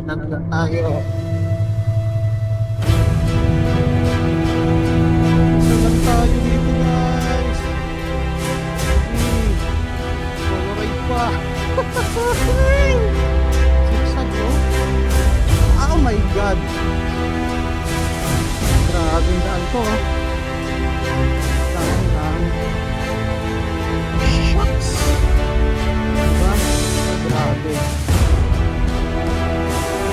Nanaga tayo. Isa lang tayo dito guys. Solo ride pa. Sigsag no? Oh my god. Grabe yung daan ko ah. Dami. Shucks. Diba? Grabe.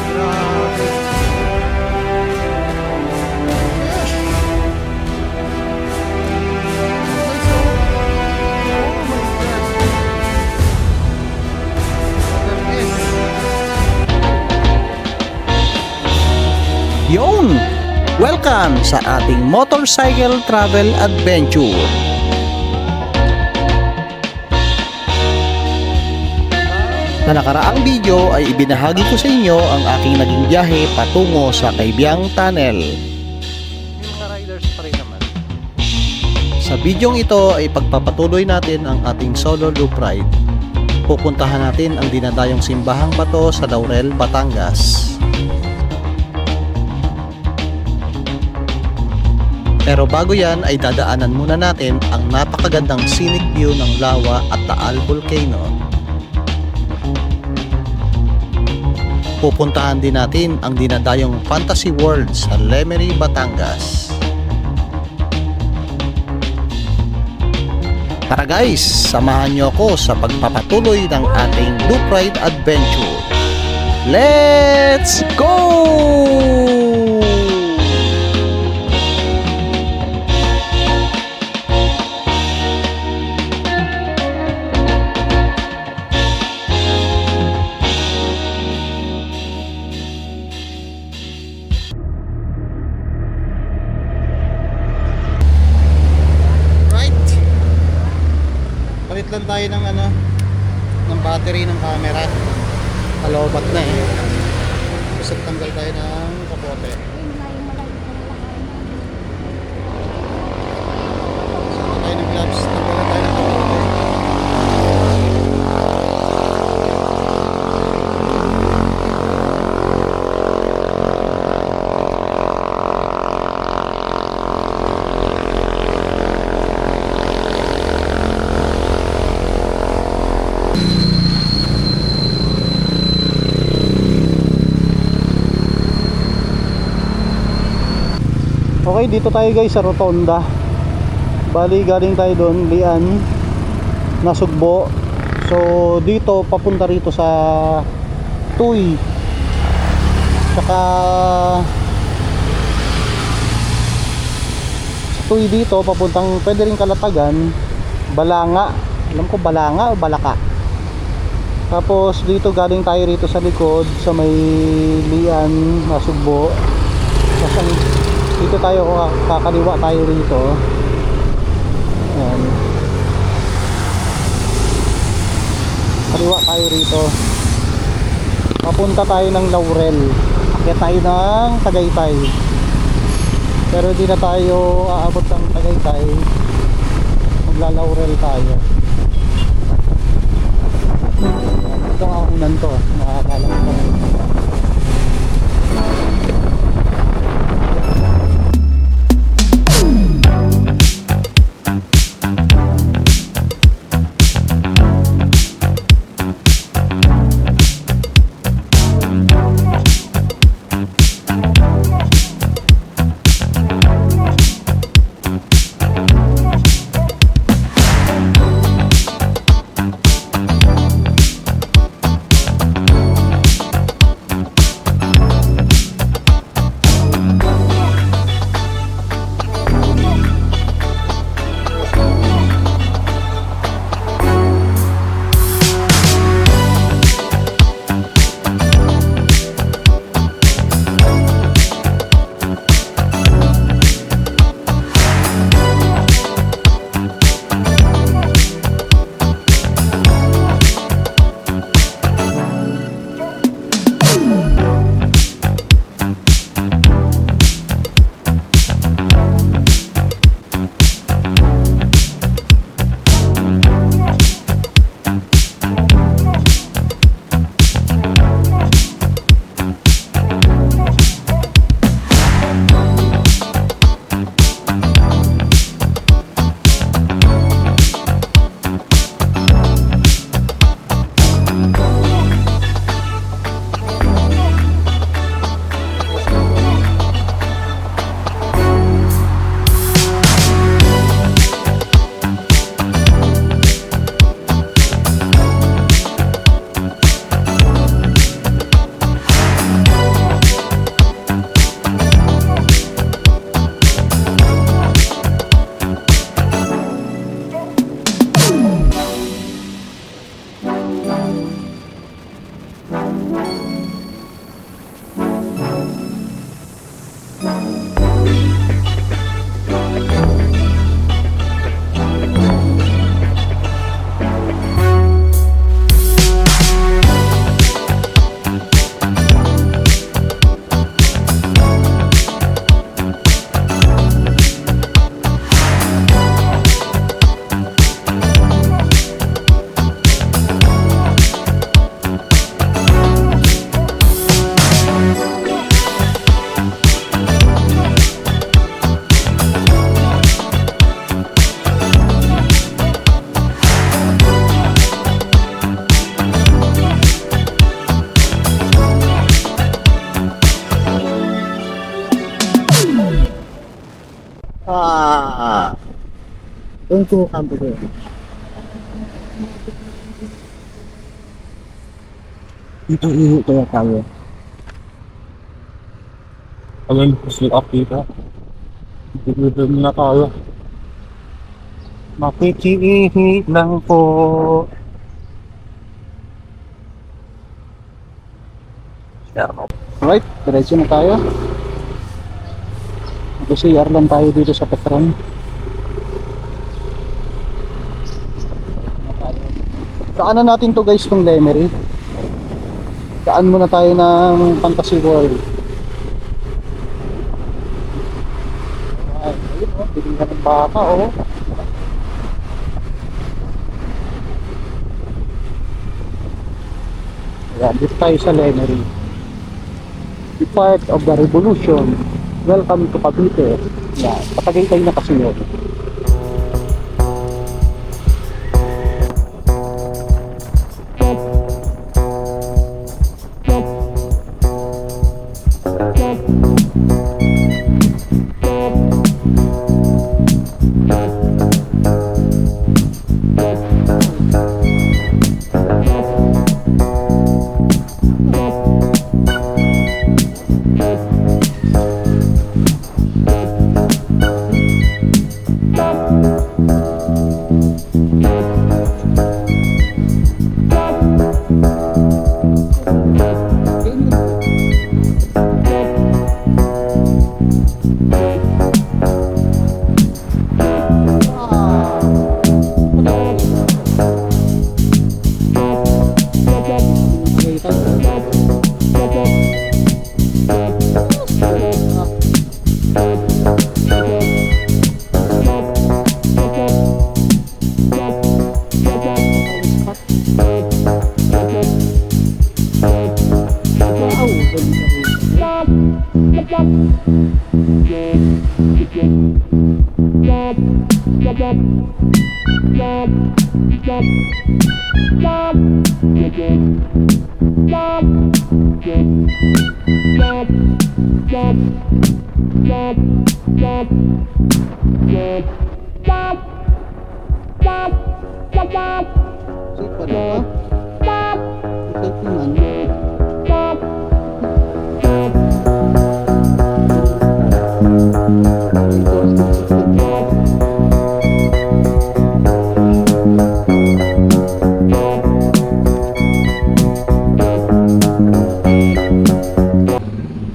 Grabe. Yes. Oh my god. The best. Yon! Welcome sa ating motorcycle travel adventure. Sa nakaraang video ay ibinahagi ko sa inyo ang aking naging biyahe patungo sa Kaibiyang Tunnel. Yung mga riders pa rin naman. Sa bidyong ito ay pagpapatuloy natin ang ating solo loop ride. Pupuntahan natin ang dinadayong simbahang bato sa Laurel, Batangas. Pero bago yan ay dadaanan muna natin ang napakagandang scenic view ng Lawa at Taal Volcano. Pupuntahan din natin ang dinadayong Fantasy World sa Lemery, Batangas. Tara guys, samahan nyo ako sa pagpapatuloy ng ating loop ride adventure. Let's go! Palit lang tayo ng ng battery ng camera. Kalobat na eh. Tapos tanggal tayo ng kapote. Saka tayo ng gloves. Tanggal tayo ng kapote. Okay, dito tayo guys sa Rotonda. Bali galing tayo doon, Lian, Nasugbo. So dito papunta rito sa Tuy. Saka sa Tuy dito papuntang pwede rin Kalatagan, Balanga. Alam ko Balanga o Balaka. Tapos dito galing tayo rito sa likod sa may Lian, Nasugbo. Dito tayo kakaliwa tayo rito. Ayan. Kaliwa tayo rito. Papunta tayo ng Laurel. Akyat tayo ng Tagaytay. Pero hindi na tayo aabot ng Tagaytay. Magla-Laurel tayo. Ito ang unan to. Nakakalam ko. Yung kumukampo ko. Ito ihi kaya tayo. Alam ko si Akita. Dito na tayo. Makikiihi lang po. Alright, diretso na tayo. Mag-CR lang tayo dito sa Petron. Daanan natin to guys, tong Lemery. Daan muna tayo ng Fantasy World. Ay, ayun oh, bilihan ng bata oh. Ayan, dito tayo sa Lemery. Be part of the revolution. Welcome to Cavite. Yan, Patagaytay na kasi yun.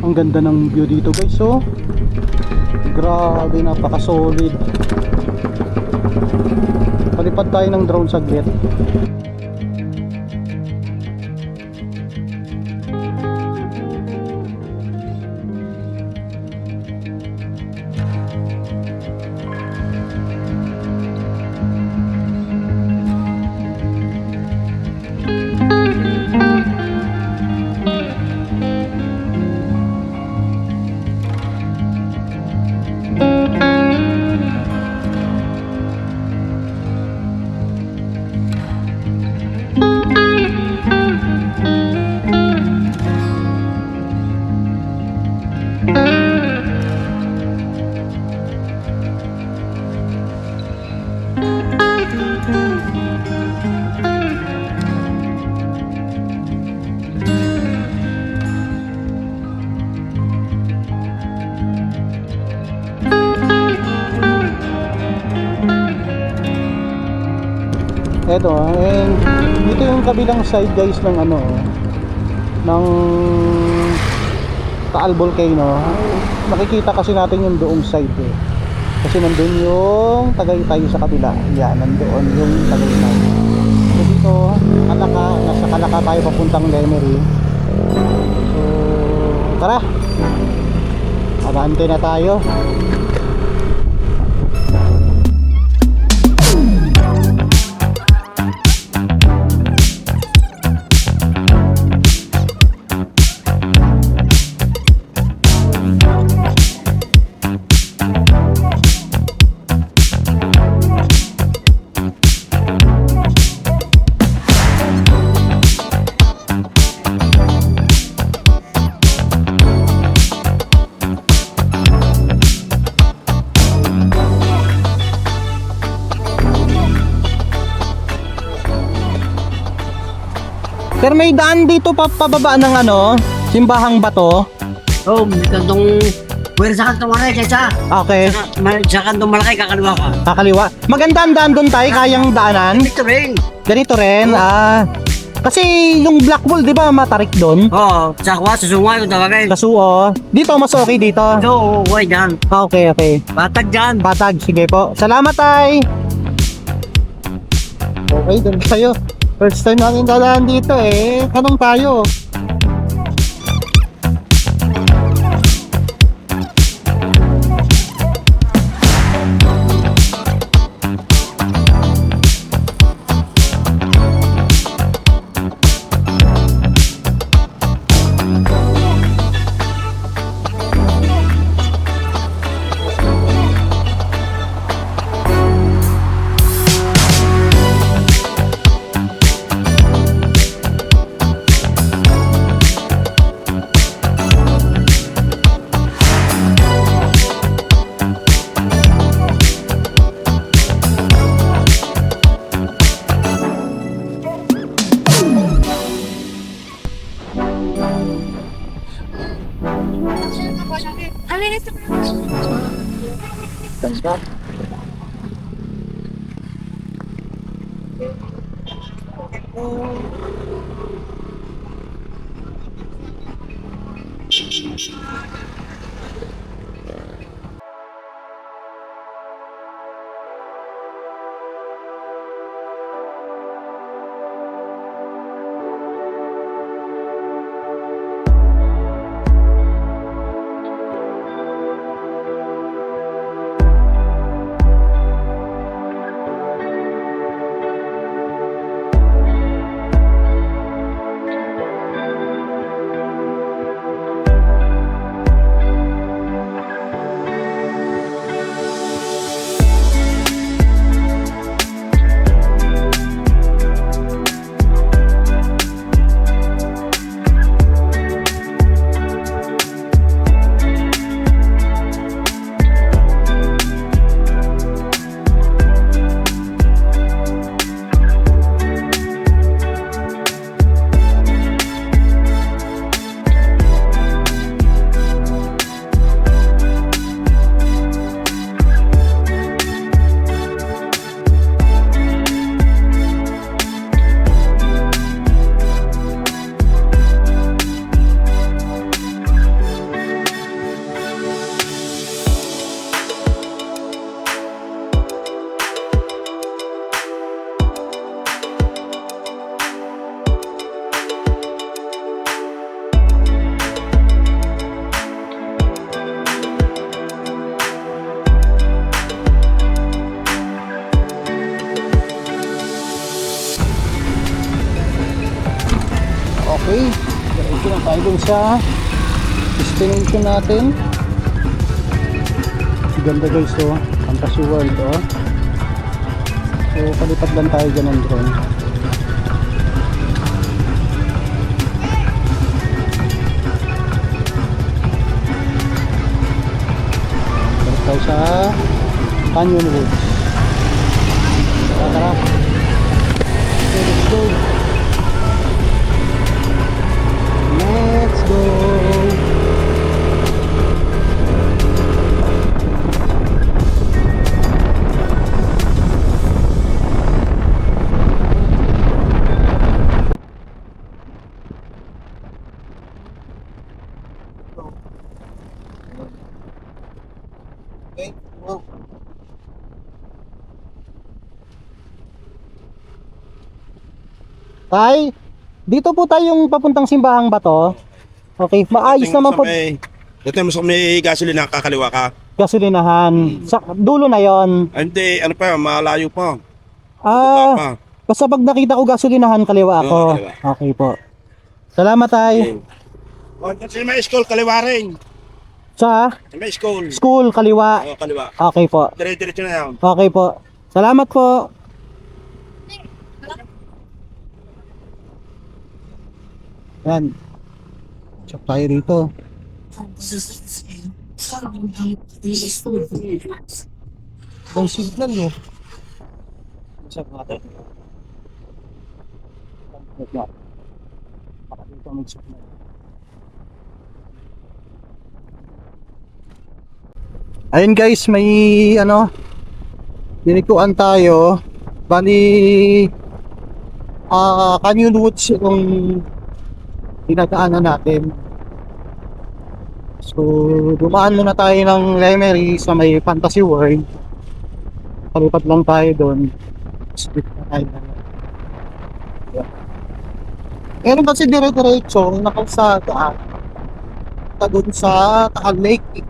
Ang ganda ng view dito guys, so grabe, napaka solid. Palipad tayo ng drone saglit. Eto, and dito yung kabilang side guys ng ano, ng Taal Volcano. Nakikita kasi natin yung doong side eh. Kasi nandun yung Tagaytay sa kabila. Yan, nandoon yung Tagaytay. So dito, Kalaka, nasa Kalaka tayo papuntang Lemery. So, tara! Abante na tayo. Pero may daan dito pababa ng ano, Simbahang Bato. Oo, may kantong... Pwede sa kantong malaki kaysa. Okay, Sa kantong malaki, kakaliwa ka. kakaliwa. Maganda ang daan doon tayo, kayang daanan. Ito rin. Ganito rin, Kasi yung Black Bull, di ba, matarik doon? Oo, sa kuha, susungay ko talaga. Kasuo. Dito, mas okay dito. Ito, okay dyan. Okay, okay. Batag dyan. Patag, sige po. Salamat, tay. Okay, doon tayo. First time natin dadaan dito eh. Tanong tayo. Okay, diretso na tayo dun sa destination natin. Ganda guys to, Fantasy World to. So palipat lang tayo dyan ng drone. Balik tayo sa Canyon Woods. Tara, okay, let's go. Let's go. Okay, wow. Tay, dito po tayong papuntang Simbahang Bato. Okay, maayos naman po. Dito mo sa may gasolina, kakaliwa ka. Gasolinahan. Sa dulo na yon. Hindi, ano pa, malayo pa. Ah, Pa. basta pag nakita ko gasolinahan, kaliwa ako. Oo, kaliwa. Okay po. Salamat tay. O, sa may school, kaliwa rin. Sa Sa may school. school, kaliwa. O, kaliwa. Okay po. Dire-diretso na yan. Okay po. Salamat po. Yan. Check tayo rito. Ang signal nyo. Check natin. Ito may signal. Ayun guys, may ano, dinikuan tayo. Bali, Canyon Woods yung dinadaanan natin. So, dumaan muna tayo ng Lemery sa may Fantasy World. Palipat lang tayo doon. Split na tayo. Meron kasi dire-diretso na kalsada doon sa Taal Lake.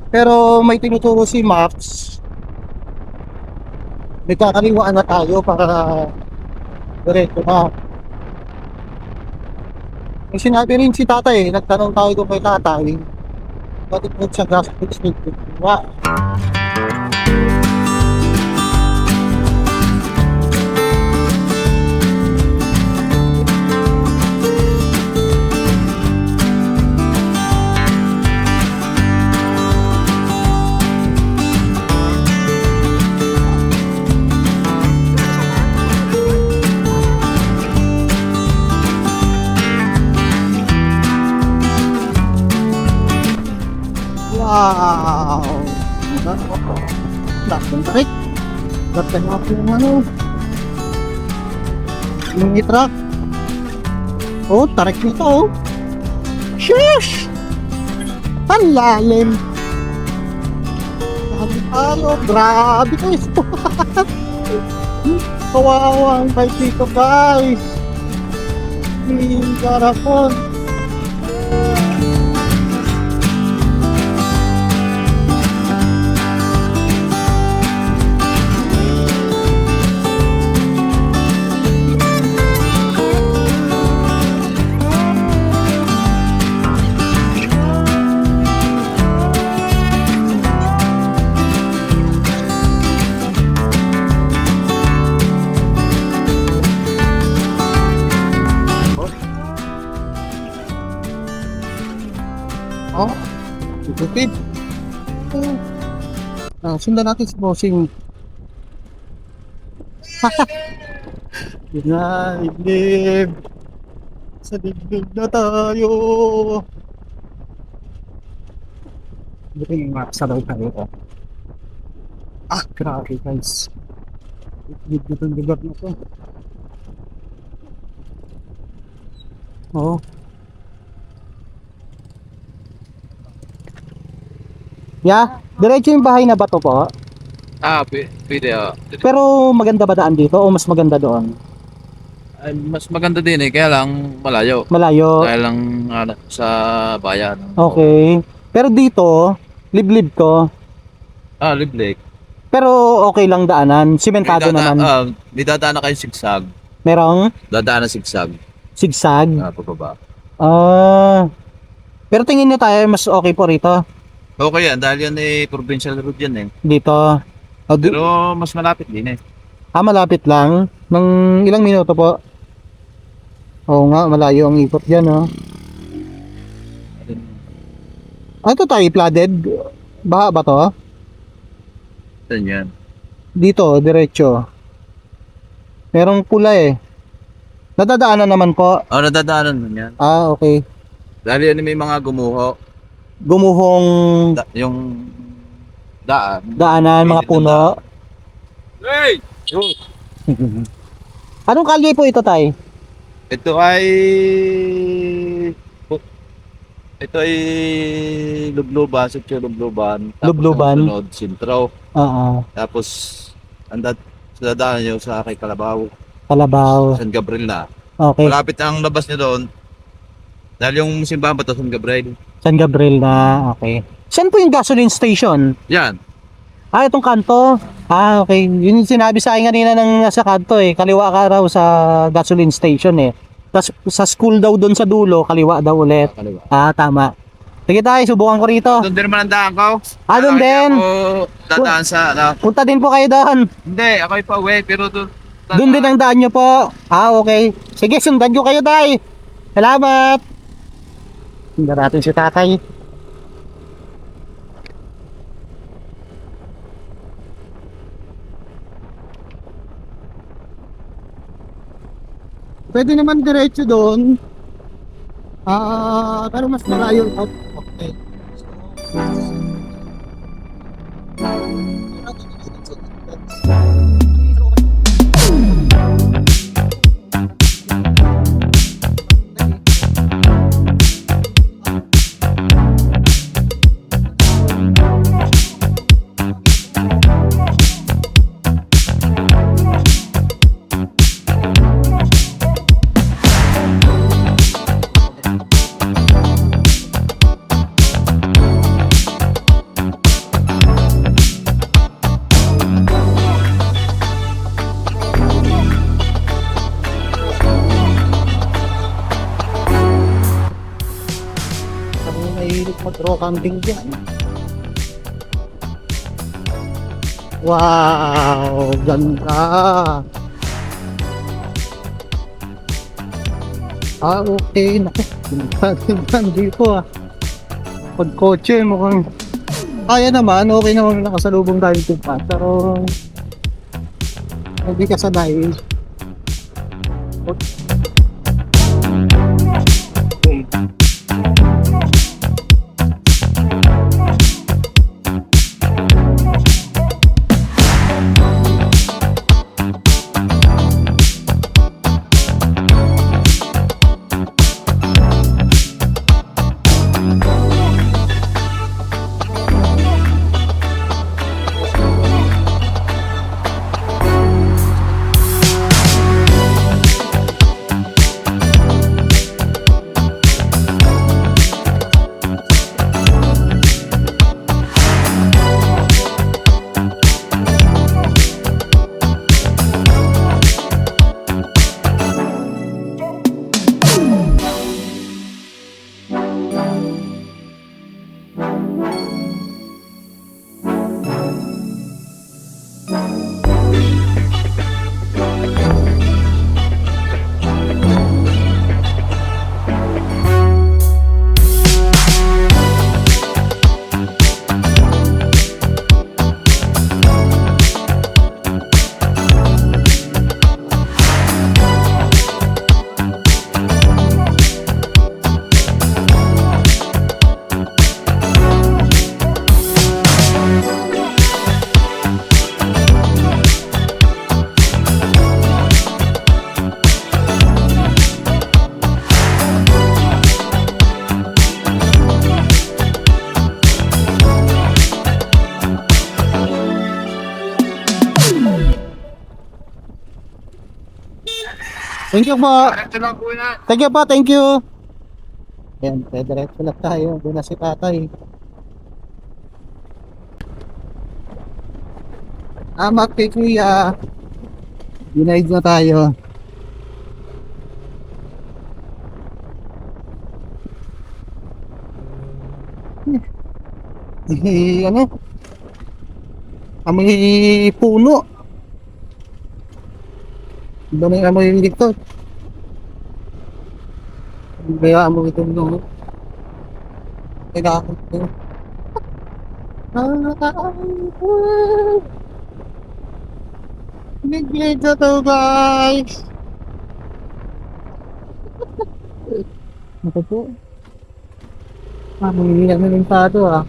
Pero may tinuturo si Max. May kakaliwaan na tayo para diretso na. May sinabi rin si tatay, nagtanong tayo doon kay tatay. Bakit po siya gas nagtiwa? Wow! Bakit tarik? Bakit nga po yung ano? Yung truck. Oh, tarik nito oh. Shush! Ang lalim. Grabe tayo. Grabe ko ito. Kawawa ang bike dito guys. Yung garapon. Oh, tutupid. Sundan natin si Bossing. Yun na, liblib. Sa liblib na tayo. Buti yung makasalaw tayo. Grabe guys. Liblib na lugar na to. Oh. Yeah, diretso yung bahay na bato po. Pwede. Pero maganda ba daan dito o mas maganda doon? Ay, mas maganda din kaya lang malayo. Malayo. Dahil lang sa bayan. Okay. Pero dito, liblib to. Liblake. Pero okay lang daanan. Simentado naman. May dadaan na kayo sigsag. Merong Dadaan na sigsag. sigsag. Pababa. Pero tingin niyo tayo mas okay po rito. Okay yan, dahil yan provincial road yan Dito. Pero mas malapit din Malapit lang. Ng ilang minuto po? Oo nga, malayo ang ikot dyan, oh. Ito tayo, flooded? Baha ba to? Saan yan? Dito, diretso. Merong pula eh. Nadadaanan naman po. Nadadaanan mo yan. Okay. Dahil yan may mga gumuho. Gumuhong Yung daan. daanan, mga puno. Hey! Anong kalye po ito, tay? Ito ay Lubluban, Sitio Lubluban. Lubluban. Sunod, Sintro. Oo. Tapos sa dadaan nyo sa kay Kalabaw, Kalabaw. San Gabriel na. Okay. Malapit ang labas nyo doon. Dahil yung simbahan pa to, San Gabriel. San Gabriel na. Okay. Saan po yung gasoline station? Yan. Itong kanto. Okay. Yun yung sinabi sa akin kanina ng nasa kanto eh. Kaliwa ka raw sa gasoline station eh. Tapos sa school daw doon sa dulo, kaliwa daw ulit. Kaliwa. Tama. Sige tayo, subukan ko rito. Doon din naman ang daan ko. Doon din? Ako dadaan sa, Punta din po kayo doon. hindi, ako pa uwi, pero doon. Doon din ang daan nyo po. Okay. Sige, sundan nyo kayo tayo. Salamat. Sundan natin si tatay. Pwede naman diretso doon. Pero mas malayo. Okay. Kami mahilig mag-rock camping dyan. Wow, ganda. Okay. Naku, ganda dito pag kotse mukhang kaya naman, okay naman nakasalubong tayong tupa. Pero hindi ka sanay. Thank you po. Thank you po, thank you. Ayan, diretso lang tayo. Doon na si tatay. Amak kay kuya. Dinaid na tayo. Ano? Amoy puno. Iba na yung amoy dito. Kaya amoy ito nung kailangan ko. Biglig na to guys. Ito po. Hindi na nalintado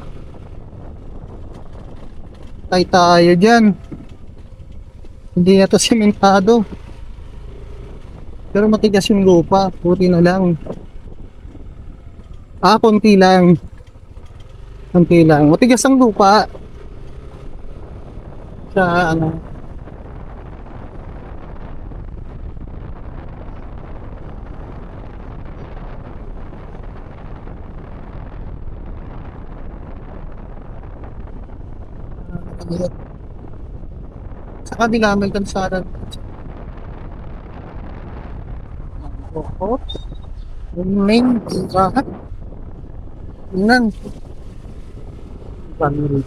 Tay tayo dyan. Hindi na to sementado. Pero matigas yung lupa. Puti na lang. Konti lang. Konti lang. Matigas ang lupa. Sa ano. Sa kabila may kalsada. Oops. Main bahat. Nang family.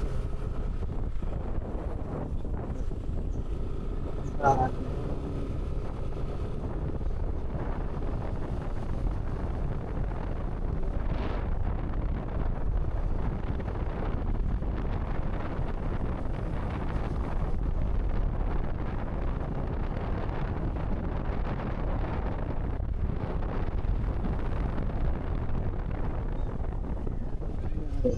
Ba?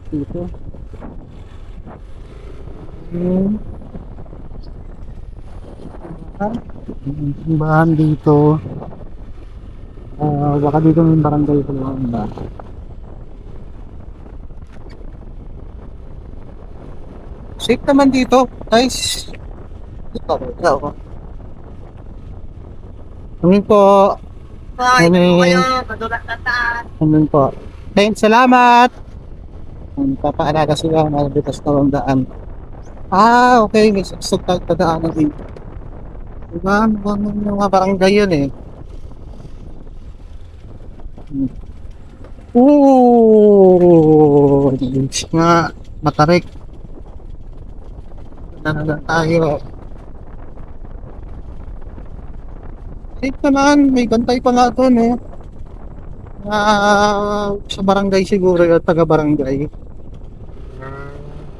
Dito. Simbahan dito. Baka dito yung barangay ko lang ba? Safe naman dito, guys. Ito, ito. Amin po. Ay, Ano kayo, yun? madulas na taan. Amin po. Thanks, salamat. Papaalaga sila na bitas na ang daan. Ah, okay. May saksok tagdaanan dito. Diba? Mga barangay yun eh. Ooh, nga matarik. Na tayo. Safe naman, may bantay pa nga to, no? Sa barangay siguro yung taga-barangay.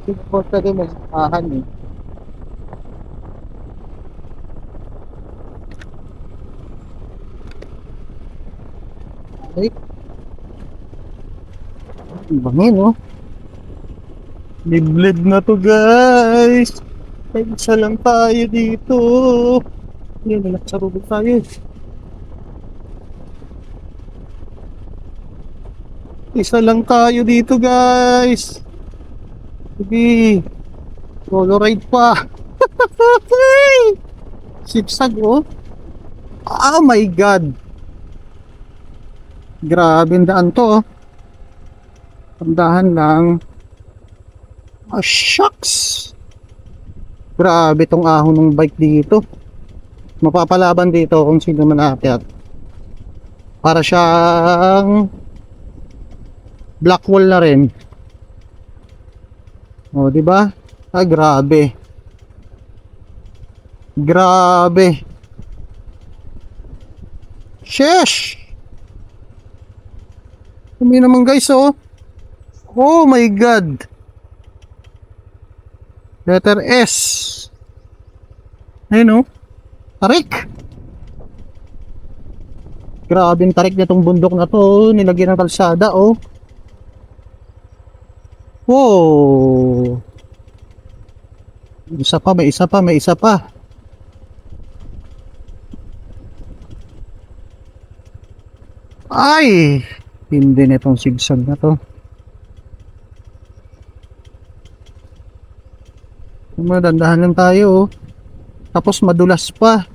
Siguro talaga may sakahan eh. Ay. Bangin, no? Libled na to, guys. Ay, isa lang tayo dito. Yan, nagsarubog tayo. Isa lang tayo dito, guys. Sige. Solo ride pa. Sigsag, oh. Oh my God. Grabe ang daan to, oh. Tandahan lang. Ah, shucks. Grabe tong ahon ng bike dito. Mapapalaban dito kung sino man aakyat. Para siyang black wall na rin. O, di ba? Ah, grabe. Grabe. Sheesh. Kami naman, guys, oh. Oh my God. Letter S. Ayun, oh. Tarik. Grabe yung tarik na tong bundok na to. Nilagyan ng kalsada, oh. Wow. Isa pa, may isa pa, may isa pa. Ay! Hindi na itong sigsag na to. Madandahan lang tayo, oh. Tapos madulas pa.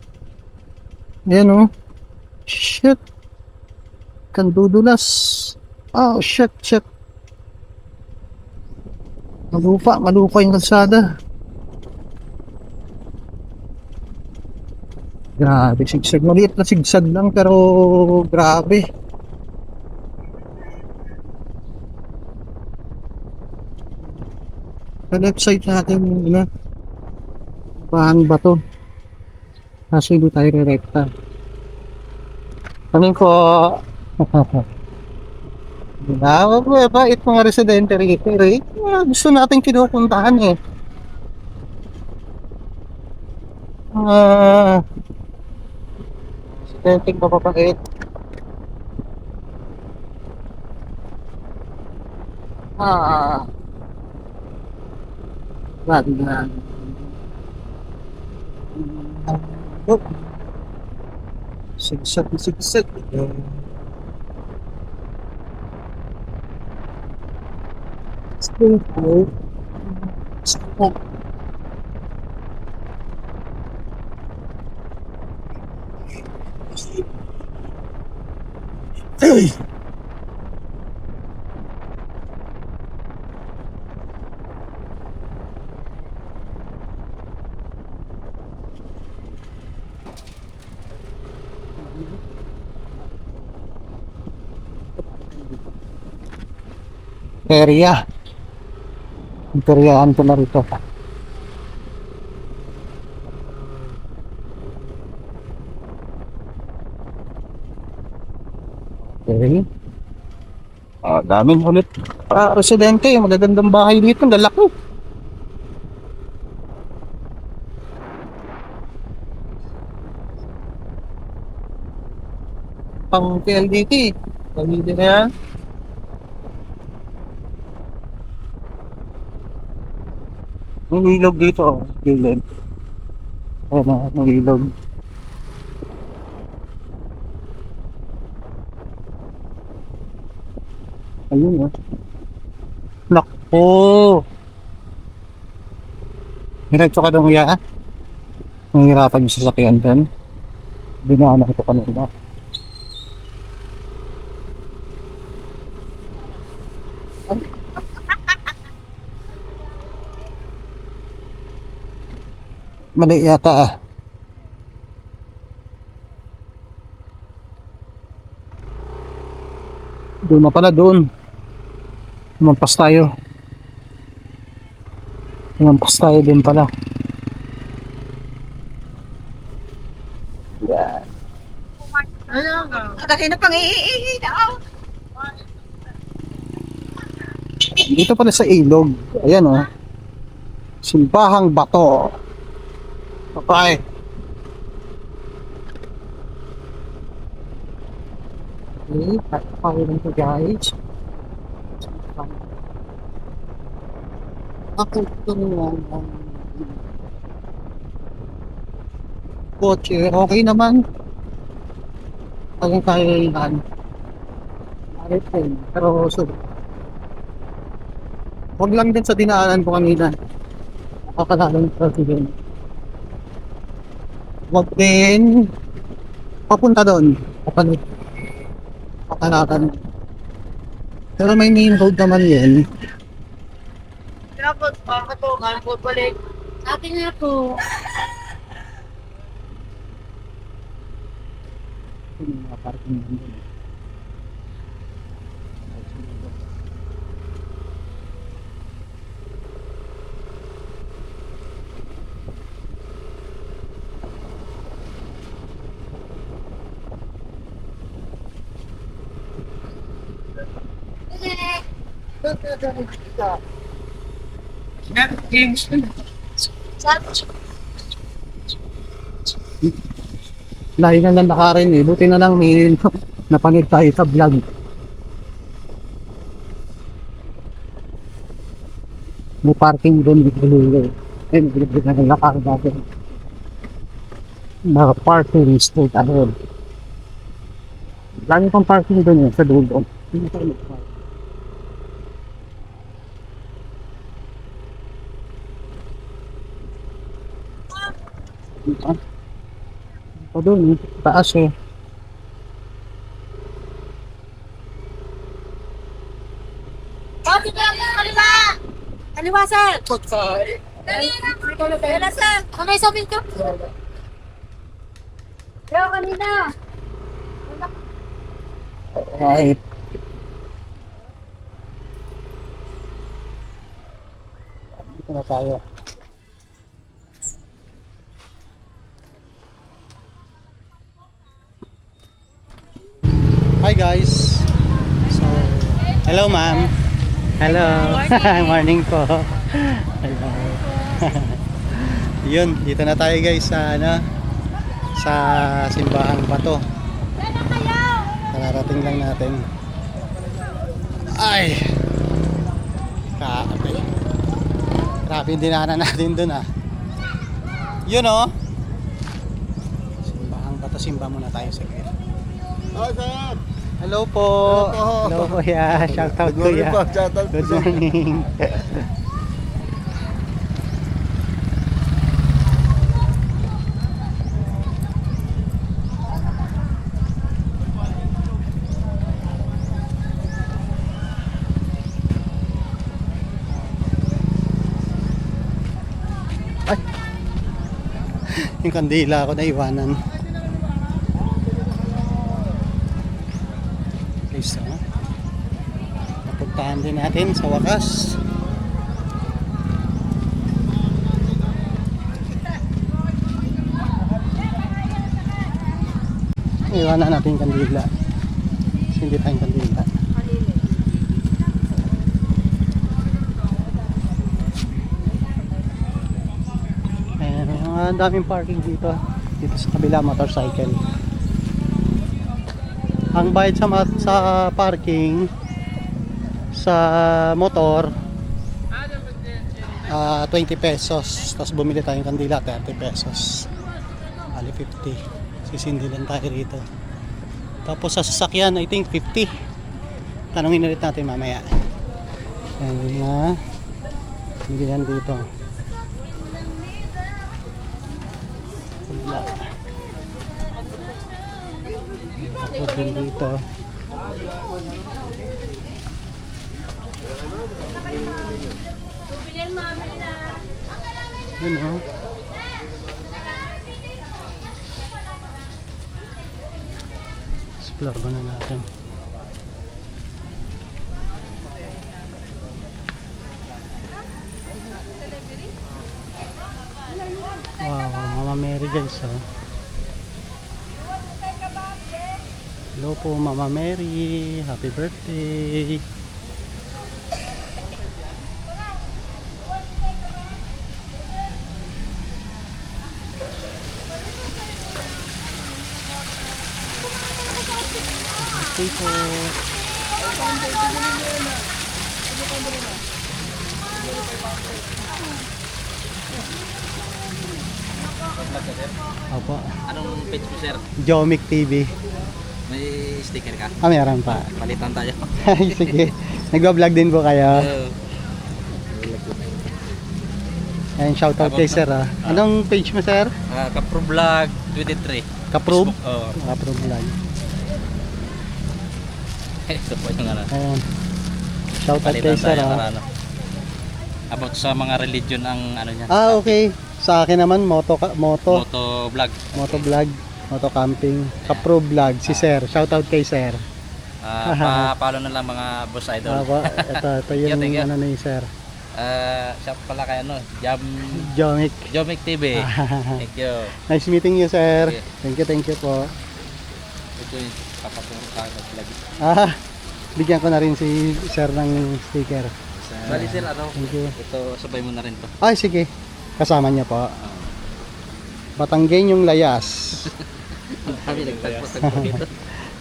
Ayan, oh. Shit. Kandudulas. Oh, shit, shit. Malupa yung kalsada. Grabe, sigsag. Maliit na sigsag lang, pero grabe. Sa left side natin, bahan ba to? Kaso hindi tayo re-recta. Kanin ko. Wag mo ba itong mga residente rito, eh? Gusto natin kinupuntahan, eh. Residente mapapakit. Ganda. Oh. Sigsag. Stop. Area. Imperiaan ko na rito. Okay. Daming ulit. Residente, magagandang bahay dito, ang lalaki. Pang PLDT. Pamili na yan. Ang ilog dito, oh. Gilid. Ayan na, ang ilog. Ayun, oh. Nakpo! Diretso ka daw nga, nahihirapan yung sasakyan din. Binaanan ito kanina. Mali yata ah. Doon na pala doon. Lumampas tayo. Lumampas tayo din pala. Yan. Dito pala sa ilog. Ayan oh. Simbahang Bato. Okay. Okay, tayo lang ito guys. Ako ito lang ang kotse. Okay naman. Paging tayo yan. Pero so, huwag lang din sa dinaanan ko kanina. Nakakalalang traffic. Huwag din papunta doon. Pakalatan. Pero may main road naman yun. Dapat pa to, po balik. Atin nga po. Yung mga parking nandun. Layo na lang nakarin eh. Buti na lang may napanid tayo sa vlog. May parking doon dito lulo. Eh, nagbibig na nakarin natin. Naka-parking straight ahead. Lagi pang parking doon eh, sa dulo. Hindi tayo mag-park. Pa doon, taas eh. Kaliwa! Kaliwa, sir! Kaliwa, sir! Kamay sa amin ka? Kaya kanina! Right. Dito na tayo. Hi guys. So, hello ma'am. Hello. Morning po. Hello. Yun, dito na tayo guys sa sa Simbahang Bato. Kararating lang natin. Ay. Grabe. Grabe yung dinaanan natin dun ah. Yun oh. Simbahang Bato, simba muna tayo sa gate. Hello po. Hello po ya. Shout out ko ya. Good morning. Ay. Yung kandila ko na iwanan. Napuntahan din natin sa wakas Iwanan natin yung kandila. Kasi hindi tayong kandila. Ayan, ang daming parking dito. Dito sa kabila, motorcycle. Ang bayad sa parking sa motor 20 pesos. Tapos bumili tayong kandila 30 pesos. Ali 50. Sisindi lang tayo rito. Tapos sa sasakyan I think 50. Tanungin ulit natin mamaya. Ayan na. Hindi yan dito. Wala. Ako din dito. Yun o. Explore ba na natin? Wow, Mama Mary guys oh. Hello po Mama Mary, happy birthday. Okay po. Opo. Anong page mo, sir? Jomic TV. May sticker ka? Meron pa. Palitan tayo. Ay, sige. Nagba-vlog din po kayo. Ayan, shoutout kay sir ah. Anong page mo sir? Kapro Vlog 23. Kaprove? Oo. Kaprove vlog. Ito po yung ano. Ayan. Shoutout kay Palitan sir tayo ah. para ano. About sa mga religion ang ano niya. Ah, okay. Sa akin naman, moto Moto Vlog. vlog, moto camping, Kaprove vlog, si sir. Shoutout kay sir. Pa-follow na lang mga boss idol. Ito yung Thank you. ano ni sir. Siya pala kay ano, Jomic. Jomic TV. Thank you. Nice meeting you sir. Okay. Thank you po. Ito yung papaturo sa akin vlog. Bigyan ko na rin si sir ng sticker. Bali sir, ano? Thank you. Ito, sabay mo na rin to. Ay, sige. Kasama niya po. Batanggen yung layas. Kami nagtagpo-tagpo dito.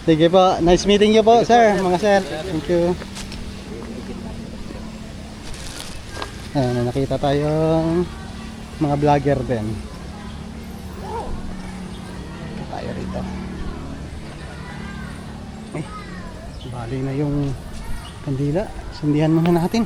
Sige po. Nice meeting you po, sir. Mga sir. Thank you. Ayan, nakita tayong mga vlogger din. Tayo rito. Bali na yung kandila. Sundihan muna natin.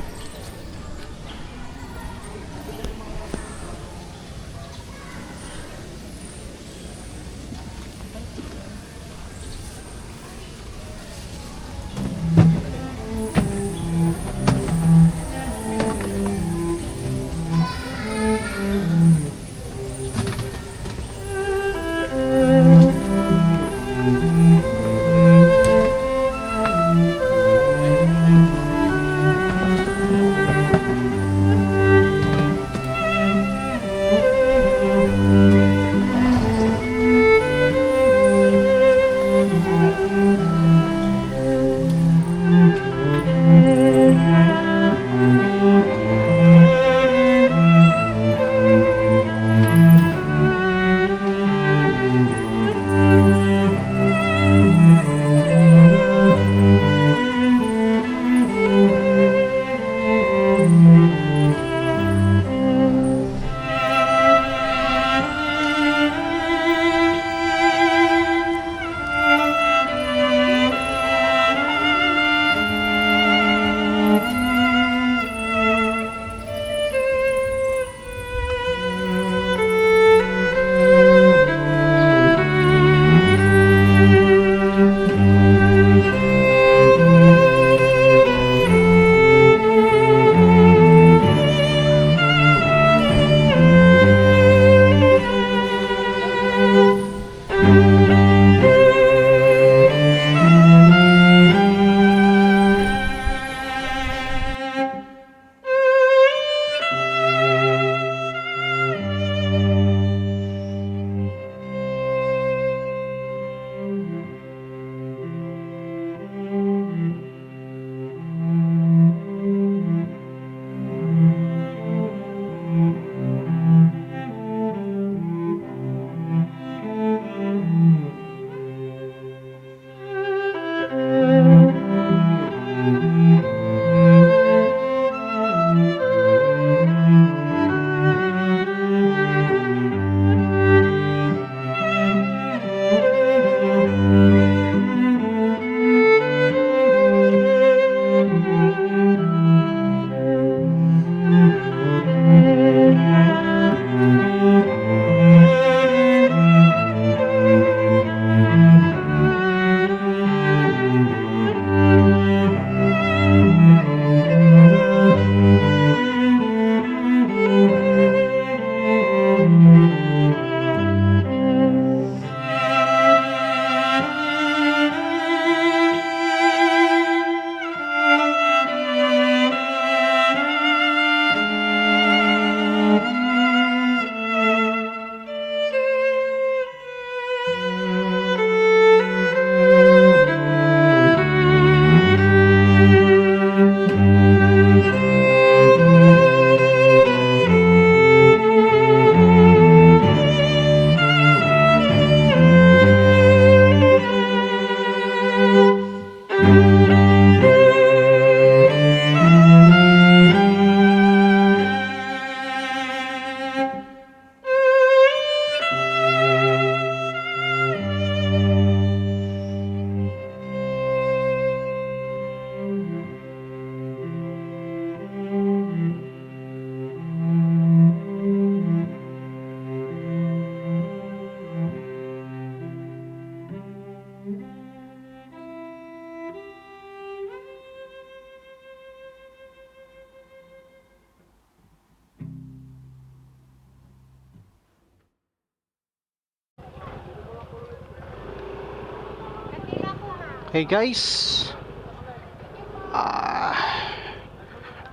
Okay guys,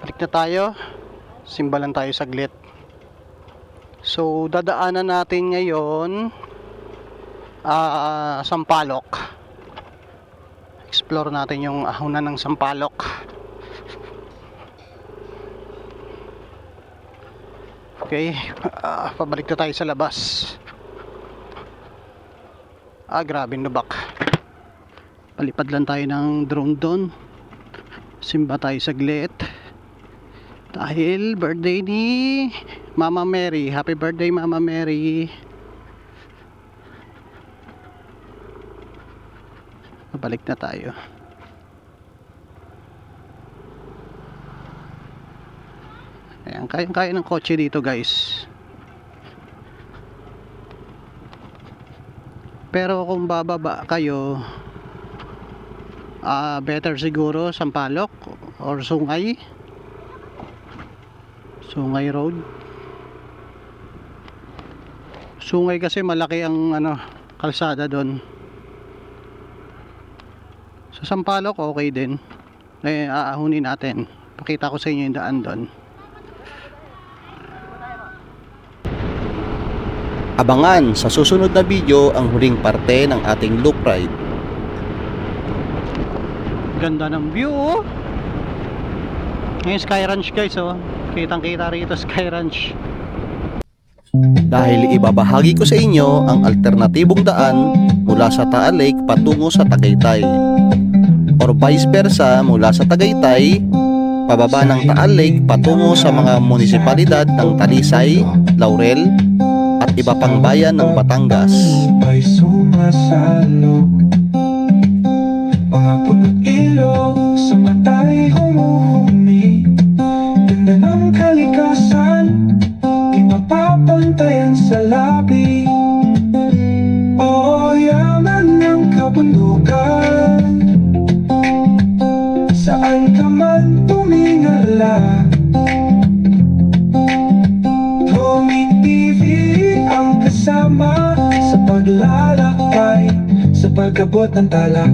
balik na tayo. Simba lang tayo saglit. So dadaanan natin ngayon Sampaloc. Explore natin yung ahunan ng Sampaloc. Okay, pabalik na tayo sa labas. Grabe nubak. Palipad lang tayo ng drone doon. Simba tayo saglit. Dahil birthday ni Mama Mary. Happy birthday Mama Mary. Balik na tayo. Ayan, kaya ng kotse dito guys. Pero kung bababa kayo, better siguro Sampaloc or Sungay Road. Sungay kasi malaki ang kalsada doon. Sa Sampaloc okay din. Aahunin natin. Pakita ko sa inyo yung daan doon. Abangan sa susunod na video ang huling parte ng ating loop ride. Ganda ng view oh. Ngayon Sky Ranch guys oh. Kitang kita rito Sky Ranch. Dahil ibabahagi ko sa inyo ang alternatibong daan mula sa Taal Lake patungo sa Tagaytay, or vice versa mula sa Tagaytay pababa ng Taal Lake patungo sa mga munisipalidad ng Talisay, Laurel at iba pang bayan ng Batangas. Ay sumasalo, mga punot ilog sa matay humuhumi. Ganda ng kalikasan, di mapapantayan sa labi. O yaman ng kabundukan, saan ka man tumingala. Sama sa paglalakbay, sa pag-abot ng tala.